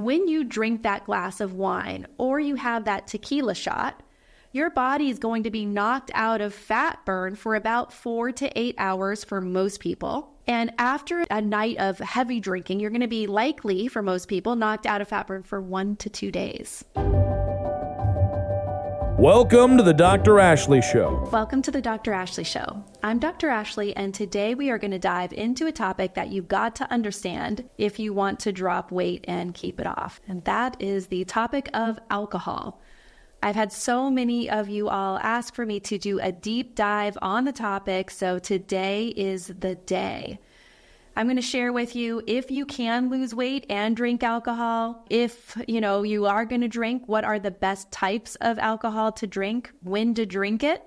when you drink that glass of wine or you have that tequila shot, your body is going to be knocked out of fat burn for about 4 to 8 hours for most people. And after a night of heavy drinking, you're going to be likely, for most people, knocked out of fat burn for 1 to 2 days. Welcome to the Dr. Ashley Show. Welcome to the Dr. Ashley Show. I'm Dr. Ashley, and today we are going to dive into a topic that you've got to understand if you want to drop weight and keep it off. And that is the topic of alcohol. I've had so many of you all ask for me to do a deep dive on the topic, so today is the day. I'm going to share with you if you can lose weight and drink alcohol. If, you are going to drink, what are the best types of alcohol to drink, when to drink it,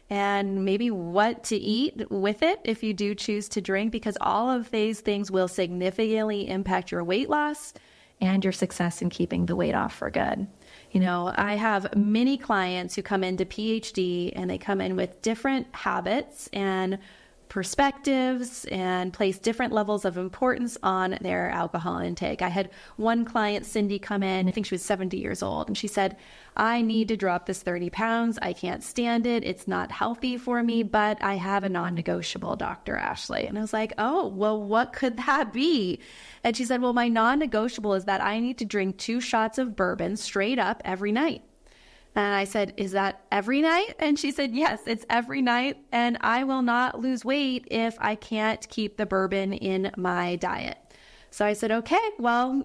and maybe what to eat with it if you do choose to drink, because all of these things will significantly impact your weight loss and your success in keeping the weight off for good. I have many clients who come into PhD and they come in with different habits and perspectives and place different levels of importance on their alcohol intake. I had one client, Cindy, come in, I think she was 70 years old, and she said, I need to drop this 30 pounds. I can't stand it. It's not healthy for me, but I have a non-negotiable, Dr. Ashley. And I was like, oh, well, what could that be? And she said, well, my non-negotiable is that I need to drink 2 shots of bourbon straight up every night. And I said, is that every night? And she said, yes, it's every night. And I will not lose weight if I can't keep the bourbon in my diet. So I said, okay, well,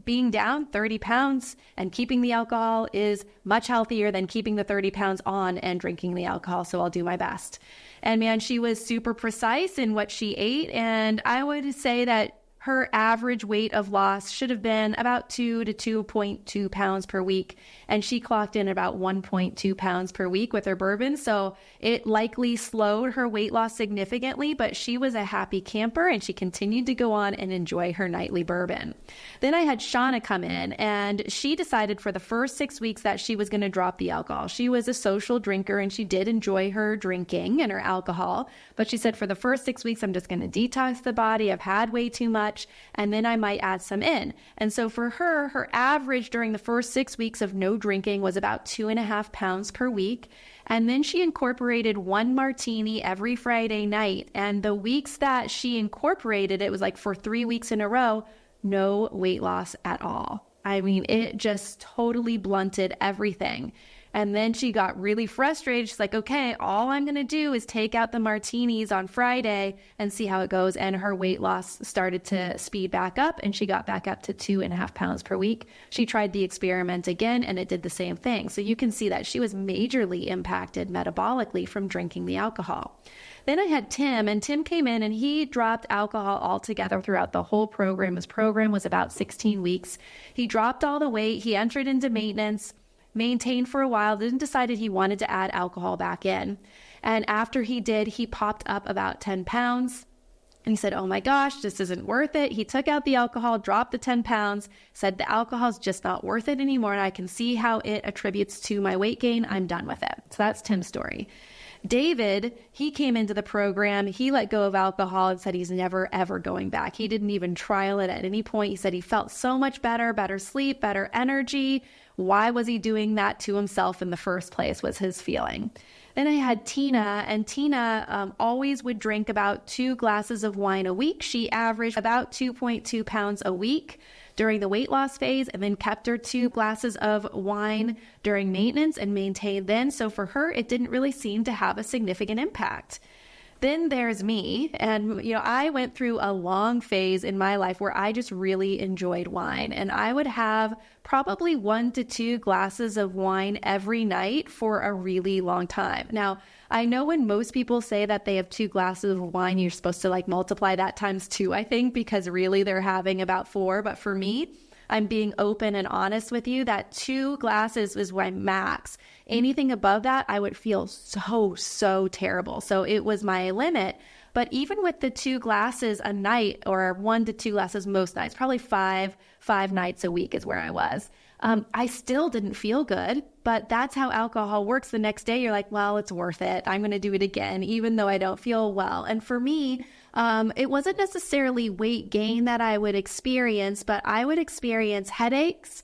being down 30 pounds and keeping the alcohol is much healthier than keeping the 30 pounds on and drinking the alcohol. So I'll do my best. And man, she was super precise in what she ate. And I would say that her average weight of loss should have been about 2 to 2.2 pounds per week. And she clocked in about 1.2 pounds per week with her bourbon. So it likely slowed her weight loss significantly, but she was a happy camper and she continued to go on and enjoy her nightly bourbon. Then I had Shauna come in and she decided for the first 6 weeks that she was going to drop the alcohol. She was a social drinker and she did enjoy her drinking and her alcohol, but she said for the first 6 weeks, I'm just going to detox the body. I've had way too much. And then I might add some in. And so for her, her average during the first 6 weeks of no drinking was about 2.5 pounds per week. And then she incorporated 1 martini every Friday night. And the weeks that she incorporated, it was like for 3 weeks in a row, no weight loss at all. I mean, it just totally blunted everything. And then she got really frustrated. She's like, okay, all I'm going to do is take out the martinis on Friday and see how it goes. And her weight loss started to speed back up and she got back up to 2.5 pounds per week. She tried the experiment again and it did the same thing. So you can see that she was majorly impacted metabolically from drinking the alcohol. Then I had Tim, and Tim came in and he dropped alcohol altogether throughout the whole program. His program was about 16 weeks. He dropped all the weight. He entered into maintenance, maintained for a while, then decided he wanted to add alcohol back in. And after he did, he popped up about 10 pounds. And he said, oh my gosh, this isn't worth it. He took out the alcohol, dropped the 10 pounds, said the alcohol is just not worth it anymore. And I can see how it attributes to my weight gain. I'm done with it. So that's Tim's story. David, he came into the program, he let go of alcohol and said he's never, ever going back. He didn't even trial it at any point. He said he felt so much better sleep, better energy. Why was he doing that to himself in the first place was his feeling. Then I had Tina, and Tina always would drink about 2 glasses of wine a week. She averaged about 2.2 pounds a week during the weight loss phase and then kept her 2 glasses of wine during maintenance and maintained then. So for her, it didn't really seem to have a significant impact. Then there's me. And, I went through a long phase in my life where I just really enjoyed wine. And I would have probably 1 to 2 glasses of wine every night for a really long time. Now, I know when most people say that they have 2 glasses of wine, you're supposed to multiply that times 2, I think, because really they're having about 4. But for me, I'm being open and honest with you that 2 glasses is my max. Anything above that, I would feel so terrible. So it was my limit. But even with the 2 glasses a night, or 1 to 2 glasses most nights, probably five nights a week is where I was. I still didn't feel good, but that's how alcohol works. The next day, you're like, well, it's worth it. I'm going to do it again, even though I don't feel well. And for me, it wasn't necessarily weight gain that I would experience, but I would experience headaches,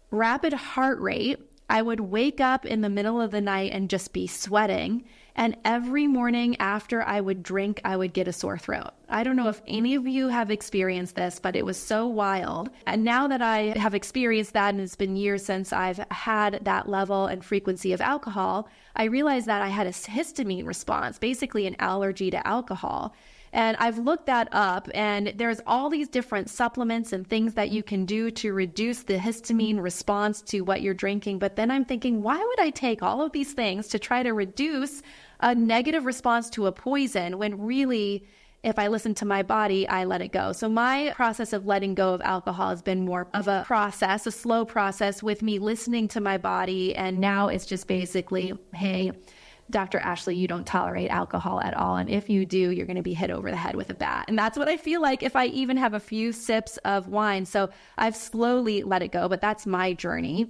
rapid heart rate. I would wake up in the middle of the night and just be sweating. And every morning after I would drink, I would get a sore throat. I don't know if any of you have experienced this, but it was so wild. And now that I have experienced that, and it's been years since I've had that level and frequency of alcohol, I realized that I had a histamine response, basically an allergy to alcohol. And I've looked that up, and there's all these different supplements and things that you can do to reduce the histamine response to what you're drinking. But then I'm thinking, why would I take all of these things to try to reduce a negative response to a poison when really, if I listen to my body, I let it go? So my process of letting go of alcohol has been more of a process, a slow process with me listening to my body. And now it's just basically, hey, Dr. Ashley, you don't tolerate alcohol at all. And if you do, you're going to be hit over the head with a bat. And that's what I feel like if I even have a few sips of wine. So I've slowly let it go, but that's my journey.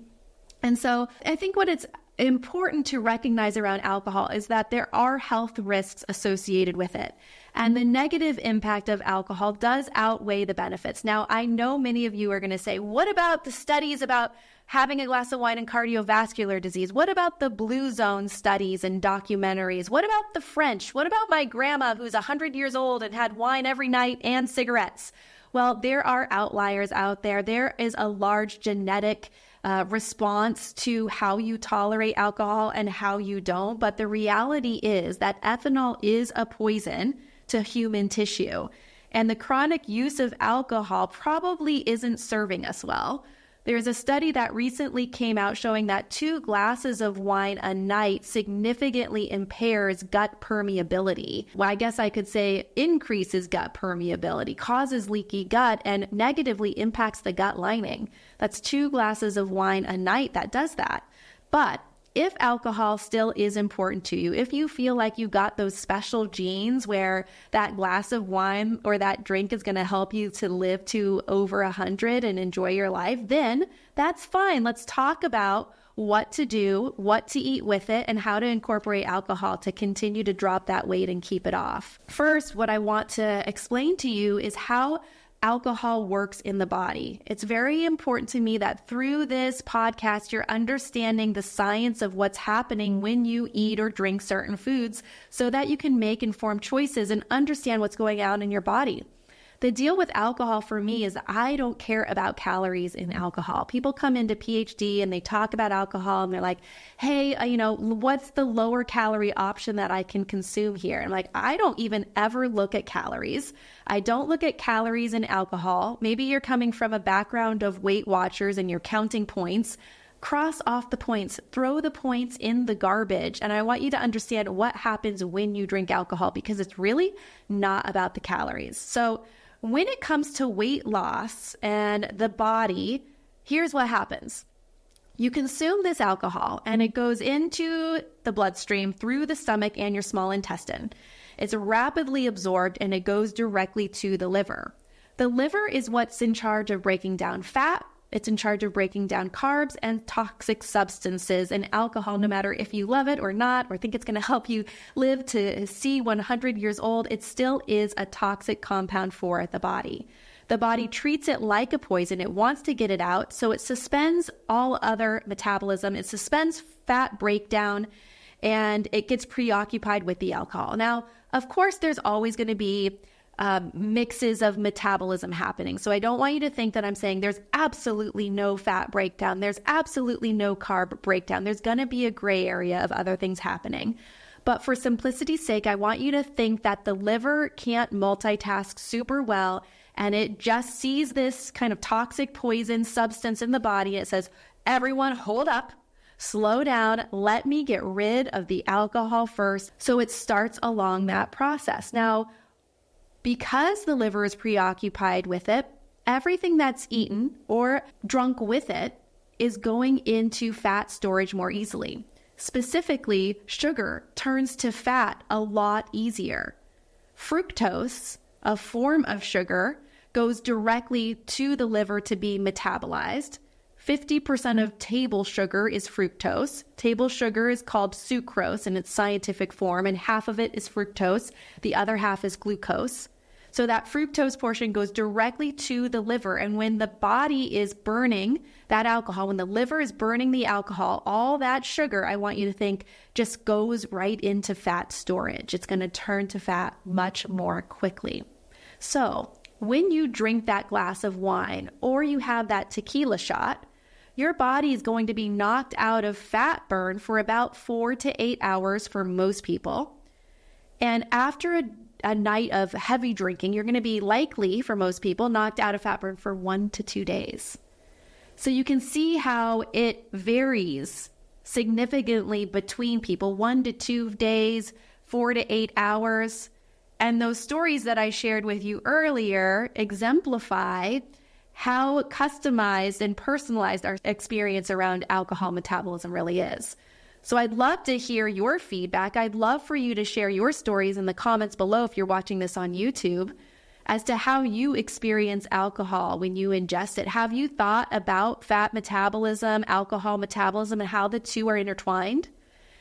And so I think what it's important to recognize around alcohol is that there are health risks associated with it. And the negative impact of alcohol does outweigh the benefits. Now, I know many of you are going to say, what about the studies about having a glass of wine and cardiovascular disease? What about the blue zone studies and documentaries? What about the French? What about my grandma who's 100 years old and had wine every night and cigarettes? Well, there are outliers out there. There is a large genetic response to how you tolerate alcohol and how you don't. But the reality is that ethanol is a poison to human tissue. And the chronic use of alcohol probably isn't serving us well. There's a study that recently came out showing that 2 glasses of wine a night significantly impairs gut permeability. Well, I guess I could say increases gut permeability, causes leaky gut, and negatively impacts the gut lining. That's 2 glasses of wine a night that does that. But if alcohol still is important to you, if you feel like you got those special genes where that glass of wine or that drink is going to help you to live to over 100 and enjoy your life, then that's fine. Let's talk about what to do, what to eat with it, and how to incorporate alcohol to continue to drop that weight and keep it off. First, what I want to explain to you is how alcohol works in the body. It's very important to me that through this podcast, you're understanding the science of what's happening when you eat or drink certain foods so that you can make informed choices and understand what's going on in your body. The deal with alcohol for me is I don't care about calories in alcohol. People come into PhD and they talk about alcohol and they're like, hey, what's the lower calorie option that I can consume here? And I'm like, I don't even ever look at calories. I don't look at calories in alcohol. Maybe you're coming from a background of Weight Watchers and you're counting points. Cross off the points, throw the points in the garbage. And I want you to understand what happens when you drink alcohol because it's really not about the calories. So when it comes to weight loss and the body, here's what happens. You consume this alcohol and it goes into the bloodstream through the stomach and your small intestine. It's rapidly absorbed and it goes directly to the liver. The liver is what's in charge of breaking down fat. It's in charge of breaking down carbs and toxic substances, and alcohol, no matter if you love it or not, or think it's going to help you live to see 100 years old, it still is a toxic compound for the body. The body treats it like a poison. It wants to get it out, so it suspends all other metabolism. It suspends fat breakdown, and it gets preoccupied with the alcohol. Now, of course, there's always going to be mixes of metabolism happening. So I don't want you to think that I'm saying there's absolutely no fat breakdown. There's absolutely no carb breakdown. There's going to be a gray area of other things happening. But for simplicity's sake, I want you to think that the liver can't multitask super well, and it just sees this kind of toxic poison substance in the body. It says, everyone hold up, slow down, let me get rid of the alcohol first. So it starts along that process. Now, because the liver is preoccupied with it, everything that's eaten or drunk with it is going into fat storage more easily. Specifically, sugar turns to fat a lot easier. Fructose, a form of sugar, goes directly to the liver to be metabolized. 50% of table sugar is fructose. Table sugar is called sucrose in its scientific form, and half of it is fructose. The other half is glucose. So that fructose portion goes directly to the liver. And when the body is burning that alcohol, when the liver is burning the alcohol, all that sugar, I want you to think, just goes right into fat storage. It's going to turn to fat much more quickly. So when you drink that glass of wine or you have that tequila shot, your body is going to be knocked out of fat burn for about 4 to 8 hours for most people. And after a night of heavy drinking, you're going to be likely, for most people, knocked out of fat burn for 1 to 2 days. So you can see how it varies significantly between people, 1 to 2 days, 4 to 8 hours. And those stories that I shared with you earlier exemplify how customized and personalized our experience around alcohol metabolism really is. So I'd love to hear your feedback. I'd love for you to share your stories in the comments below if you're watching this on YouTube as to how you experience alcohol when you ingest it. Have you thought about fat metabolism, alcohol metabolism, and how the two are intertwined?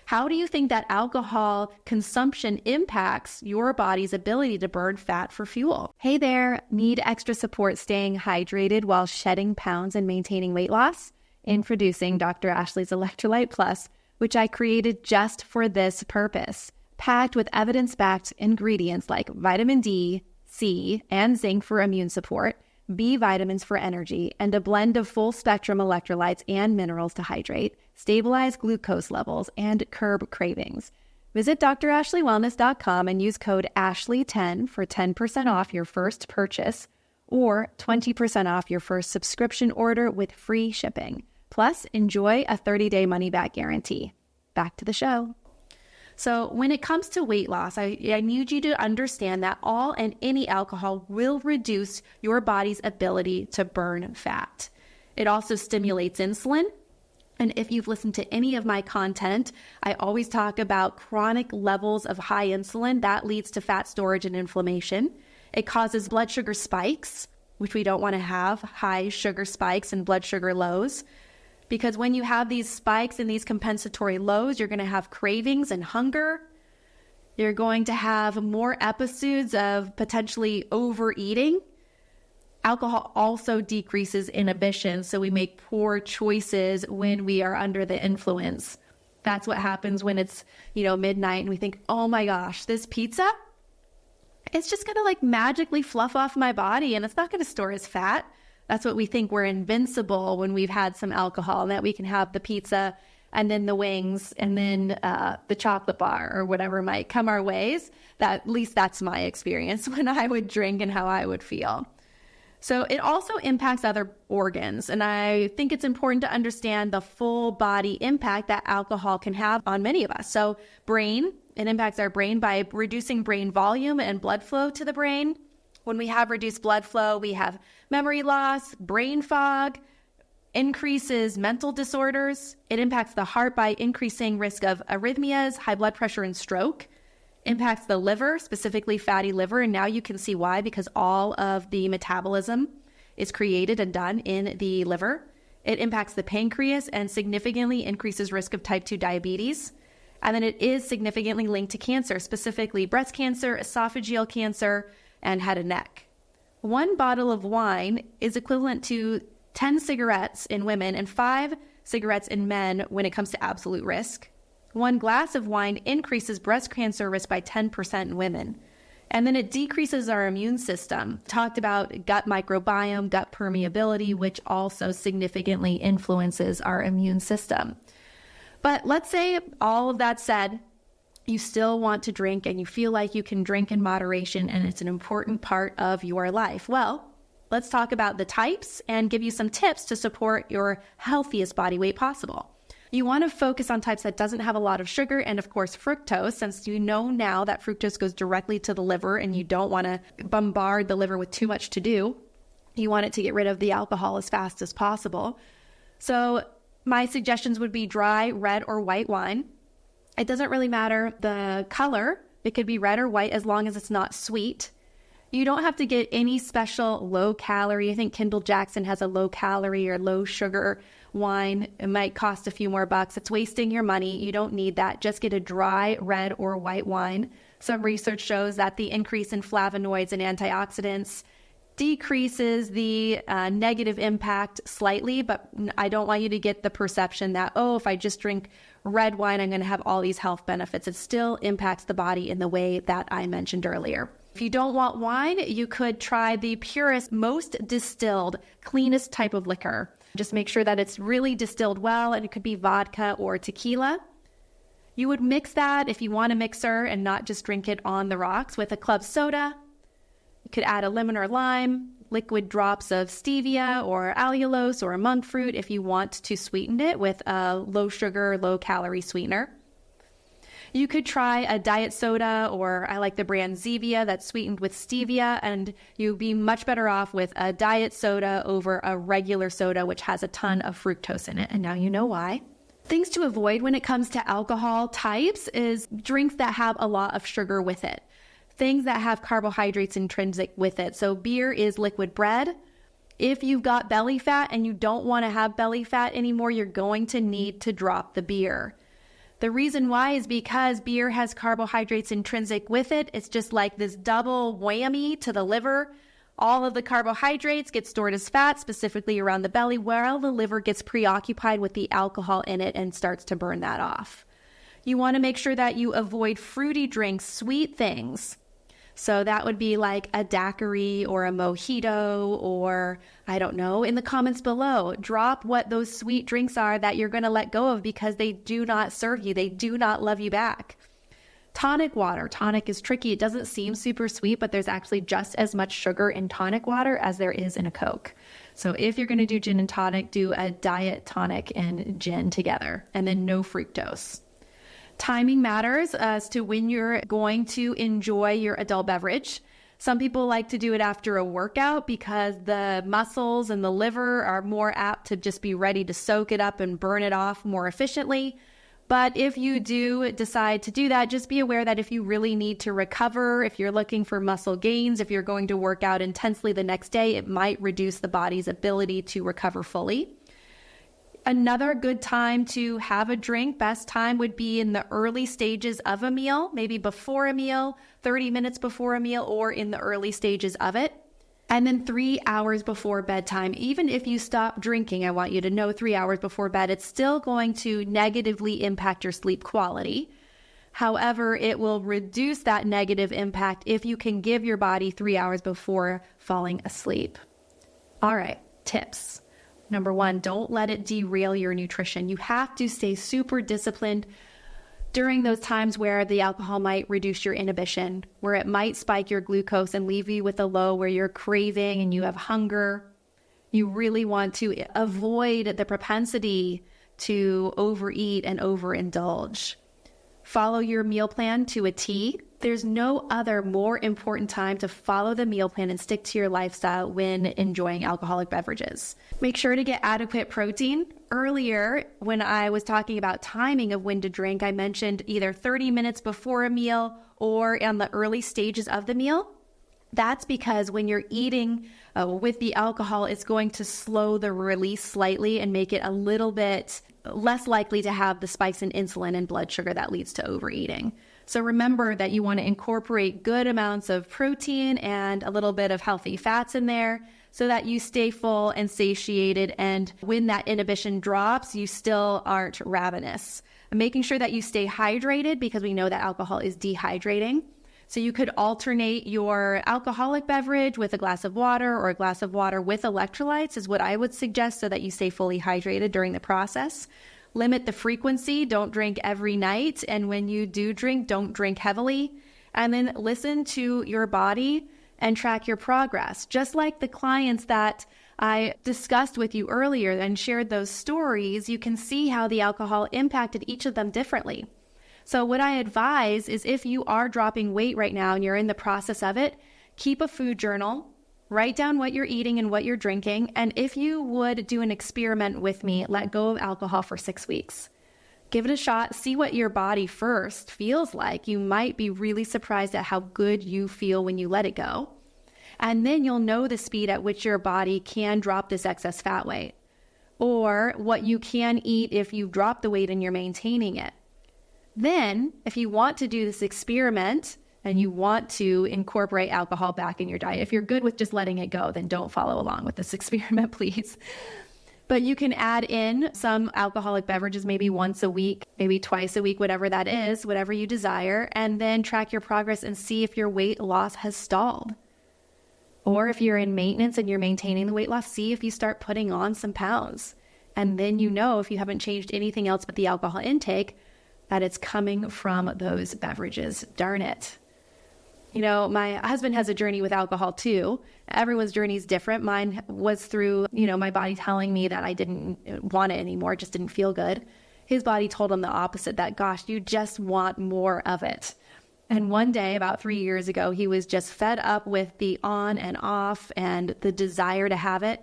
How do you think that alcohol consumption impacts your body's ability to burn fat for fuel? Hey there, need extra support staying hydrated while shedding pounds and maintaining weight loss? Introducing Dr. Ashley's Electrolyte Plus, which I created just for this purpose. Packed with evidence-backed ingredients like vitamin D, C, and zinc for immune support, B vitamins for energy, and a blend of full-spectrum electrolytes and minerals to hydrate, stabilize glucose levels, and curb cravings. Visit drashleywellness.com and use code ASHLEY10 for 10% off your first purchase or 20% off your first subscription order with free shipping. Plus, enjoy a 30-day money-back guarantee. Back to the show. So when it comes to weight loss, I need you to understand that all and any alcohol will reduce your body's ability to burn fat. It also stimulates insulin. And if you've listened to any of my content, I always talk about chronic levels of high insulin. That leads to fat storage and inflammation. It causes blood sugar spikes, which we don't want to have, high sugar spikes and blood sugar lows. Because when you have these spikes and these compensatory lows, you're going to have cravings and hunger. You're going to have more episodes of potentially overeating. Alcohol also decreases inhibition, so we make poor choices when we are under the influence. That's what happens when it's, midnight and we think, oh my gosh, this pizza, it's just going to magically fluff off my body and it's not going to store as fat. That's what we think. We're invincible when we've had some alcohol, and that we can have the pizza and then the wings and then the chocolate bar or whatever might come our ways. At least that's my experience when I would drink and how I would feel. So it also impacts other organs. And I think it's important to understand the full body impact that alcohol can have on many of us. So brain, it impacts our brain by reducing brain volume and blood flow to the brain. When we have reduced blood flow, we have memory loss, brain fog, increases mental disorders. It impacts the heart by increasing risk of arrhythmias, high blood pressure, and stroke. Impacts the liver, specifically fatty liver. And now you can see why, because all of the metabolism is created and done in the liver. It impacts the pancreas and significantly increases risk of type 2 diabetes. And then it is significantly linked to cancer, specifically breast cancer, esophageal cancer, and head and neck. 1 bottle of wine is equivalent to 10 cigarettes in women and 5 cigarettes in men when it comes to absolute risk. 1 glass of wine increases breast cancer risk by 10% in women. And then it decreases our immune system. Talked about gut microbiome, gut permeability, which also significantly influences our immune system. But let's say all of that said, you still want to drink and you feel like you can drink in moderation and it's an important part of your life. Well, let's talk about the types and give you some tips to support your healthiest body weight possible. You want to focus on types that doesn't have a lot of sugar and, of course, fructose, since you know now that fructose goes directly to the liver and you don't want to bombard the liver with too much to do. You want it to get rid of the alcohol as fast as possible. So my suggestions would be dry, red, or white wine. It doesn't really matter the color It could be red or white as long as it's not sweet. You don't have to get any special low calorie. I think Kendall Jackson has a low calorie or low sugar wine. It might cost a few more bucks. It's wasting your money. You don't need that. Just get a dry red or white wine. Some research shows that the increase in flavonoids and antioxidants decreases the negative impact slightly, but I don't want you to get the perception that, oh, if I just drink red wine, I'm going to have all these health benefits. It still impacts the body in the way that I mentioned earlier. If you don't want wine, you could try the purest, most distilled, cleanest type of liquor. Just make sure that it's really distilled well, and it could be vodka or tequila. You would mix that if you want a mixer and not just drink it on the rocks with a club soda. You could add a lemon or lime, liquid drops of stevia or allulose or a monk fruit if you want to sweeten it with a low sugar, low calorie sweetener. You could try a diet soda, or I like the brand Zevia that's sweetened with stevia, and you'd be much better off with a diet soda over a regular soda, which has a ton of fructose in it. And now you know why. Things to avoid when it comes to alcohol types is drinks that have a lot of sugar with it. Things that have carbohydrates intrinsic with it. So beer is liquid bread. If you've got belly fat and you don't want to have belly fat anymore, you're going to need to drop the beer. The reason why is because beer has carbohydrates intrinsic with it. It's just like this double whammy to the liver. All of the carbohydrates get stored as fat, specifically around the belly, while the liver gets preoccupied with the alcohol in it and starts to burn that off. You want to make sure that you avoid fruity drinks, sweet things. So that would be like a daiquiri or a mojito, or I don't know, in the comments below, drop what those sweet drinks are that you're going to let go of because they do not serve you. They do not love you back. Tonic water. Tonic is tricky. It doesn't seem super sweet, but there's actually just as much sugar in tonic water as there is in a Coke. So if you're going to do gin and tonic, do a diet tonic and gin together, and then no fructose. Timing matters as to when you're going to enjoy your adult beverage. Some people like to do it after a workout because the muscles and the liver are more apt to just be ready to soak it up and burn it off more efficiently. But if you do decide to do that, just be aware that if you really need to recover, if you're looking for muscle gains, if you're going to work out intensely the next day, it might reduce the body's ability to recover fully. Another good time to have a drink, best time would be in the early stages of a meal, maybe before a meal, 30 minutes before a meal, or in the early stages of it. And then 3 hours before bedtime. Even if you stop drinking, I want you to know 3 hours before bed, it's still going to negatively impact your sleep quality. However, it will reduce that negative impact if you can give your body 3 hours before falling asleep. All right, tips. Number one, don't let it derail your nutrition. You have to stay super disciplined during those times where the alcohol might reduce your inhibition, where it might spike your glucose and leave you with a low where you're craving and you have hunger. You really want to avoid the propensity to overeat and overindulge. Follow your meal plan to a T. There's no other more important time to follow the meal plan and stick to your lifestyle when enjoying alcoholic beverages. Make sure to get adequate protein. Earlier, when I was talking about timing of when to drink, I mentioned either 30 minutes before a meal or in the early stages of the meal. That's because when you're eating with the alcohol, it's going to slow the release slightly and make it a little bit less likely to have the spikes in insulin and blood sugar that leads to overeating. So remember that you want to incorporate good amounts of protein and a little bit of healthy fats in there so that you stay full and satiated. And when that inhibition drops, you still aren't ravenous. And making sure that you stay hydrated because we know that alcohol is dehydrating. So you could alternate your alcoholic beverage with a glass of water or a glass of water with electrolytes is what I would suggest so that you stay fully hydrated during the process. Limit the frequency. Don't drink every night. And when you do drink, don't drink heavily. And then listen to your body and track your progress. Just like the clients that I discussed with you earlier and shared those stories, you can see how the alcohol impacted each of them differently. So what I advise is if you are dropping weight right now and you're in the process of it, keep a food journal. Write down what you're eating and what you're drinking. And if you would do an experiment with me, let go of alcohol for 6 weeks. Give it a shot. See what your body first feels like. You might be really surprised at how good you feel when you let it go. And then you'll know the speed at which your body can drop this excess fat weight, or what you can eat if you drop the weight and you're maintaining it. Then, if you want to do this experiment and you want to incorporate alcohol back in your diet, if you're good with just letting it go, then don't follow along with this experiment, please. But you can add in some alcoholic beverages maybe once a week, maybe twice a week, whatever that is, whatever you desire, and then track your progress and see if your weight loss has stalled. Or if you're in maintenance and you're maintaining the weight loss, see if you start putting on some pounds. And then you know, if you haven't changed anything else but the alcohol intake, that it's coming from those beverages. Darn it. You know, my husband has a journey with alcohol too. Everyone's journey is different. Mine was through, my body telling me that I didn't want it anymore, just didn't feel good. His body told him the opposite, that, gosh, you just want more of it. And one day, about 3 years ago, he was just fed up with the on and off and the desire to have it.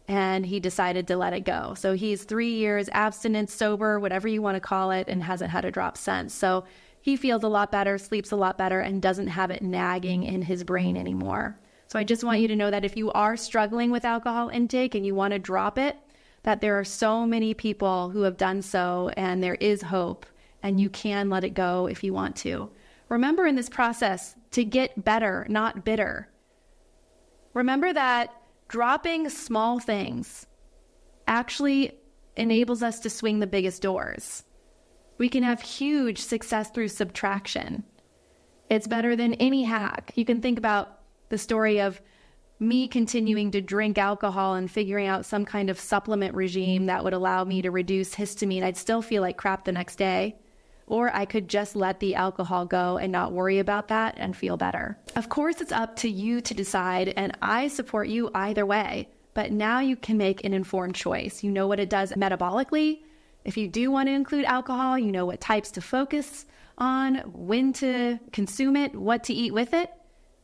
And he decided to let it go. So he's 3 years abstinent, sober, whatever you want to call it, and hasn't had a drop since. So he feels a lot better, sleeps a lot better, and doesn't have it nagging in his brain anymore. So I just want you to know that if you are struggling with alcohol intake and you want to drop it, that there are so many people who have done so, and there is hope, and you can let it go if you want to. Remember in this process to get better, not bitter. Remember that dropping small things actually enables us to swing the biggest doors. We can have huge success through subtraction. It's better than any hack. You can think about the story of me continuing to drink alcohol and figuring out some kind of supplement regime that would allow me to reduce histamine. I'd still feel like crap the next day. Or I could just let the alcohol go and not worry about that and feel better. Of course, it's up to you to decide, and I support you either way. But now you can make an informed choice. You know what it does metabolically. If you do want to include alcohol, you know what types to focus on, when to consume it, what to eat with it,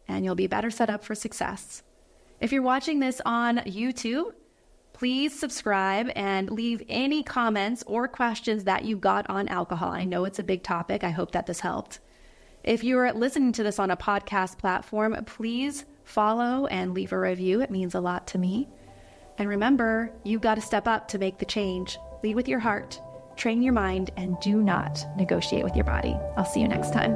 and you'll be better set up for success. If you're watching this on YouTube, please subscribe and leave any comments or questions that you got on alcohol. I know it's a big topic. I hope that this helped. If you're listening to this on a podcast platform, please follow and leave a review. It means a lot to me. And remember, you've got to step up to make the change. Lead with your heart, train your mind, and do not negotiate with your body. I'll see you next time.